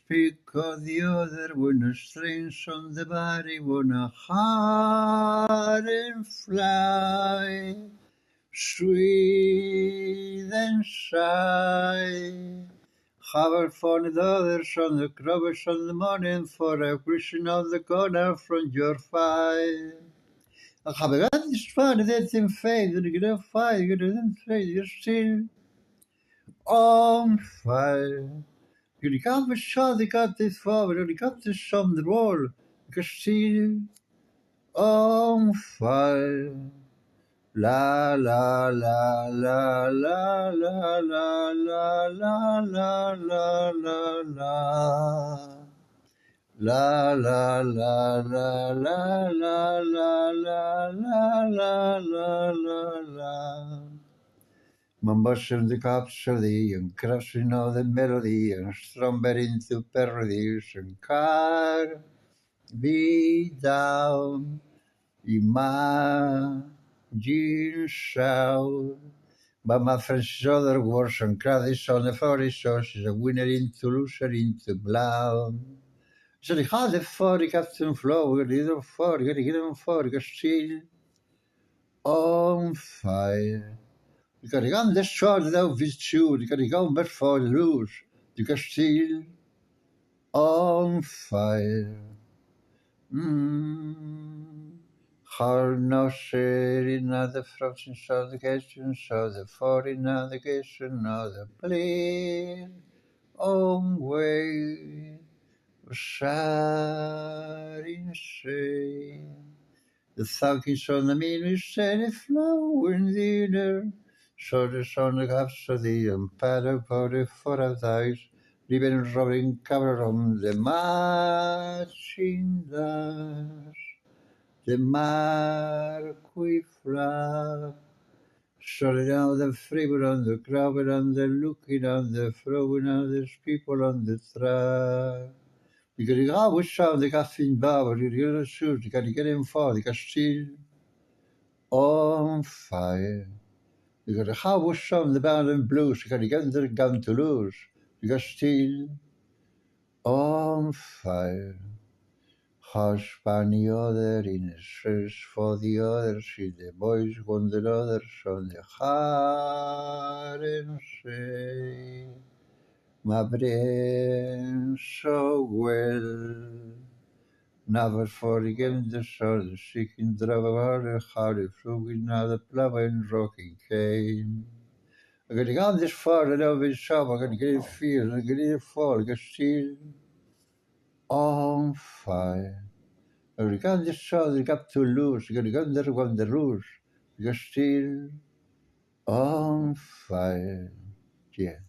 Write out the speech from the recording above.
because the other wanna strange on the body, wanna hide and fly, sweet and shy. Have fun the others on the covers on the morning for a Christian on the corner from your fire. I have a got this fun that's in faith, and you get a fire, you get in faith, you're still on fire. Jullie gaan me shot, ik had dit voor, jullie got this on the wall, you still on fire. La la la la la la la la la la la la la. La la la la la la la la la la la la. Man barsen de kapseli en krassen av de melodi en strömmar into paradis en kar be down imagine shout. But my friend's other words and credits on the forest, so she's a winner into loser into blown. So ik ga ervoor, ik heb een flow, ik ga ervoor, ik ga ervoor, ik ga still on fire. Ik ga gaan de short of his shoe, ik ga gaan met voor de loose, ik ga still on fire. Har no sharing of the frozen subjugation, so the foreign navigation of the plane on way. Shining sea, the thuggings on the mean steady flowing leader. So the sun gaps of the empire body for a thighs, leaving rolling cover on the marching dance. The marquee flag. Shutting out the freeway on the crowd and the looking on the throwing on the people on the track. You got to go with some, they got thin barber, you got to shoot, you got to get him far, they got still on fire. You got to go with some, the band and blues, you got to get their gun to lose, you got still on fire. Hush by the other in a search for the other, see the boys want the others on the heart and say, my brain so well. Never forget the soul, seeking driver, how the fluging now the plowing rocking came. I'm gonna go this far and over his shop, I'm gonna get it feel, I'm gonna get it fall, I'm gonna still on fire. I'm gonna go this soul, I got to lose, I'm gonna go there on the roof, I'm gonna still on fire. Yeah.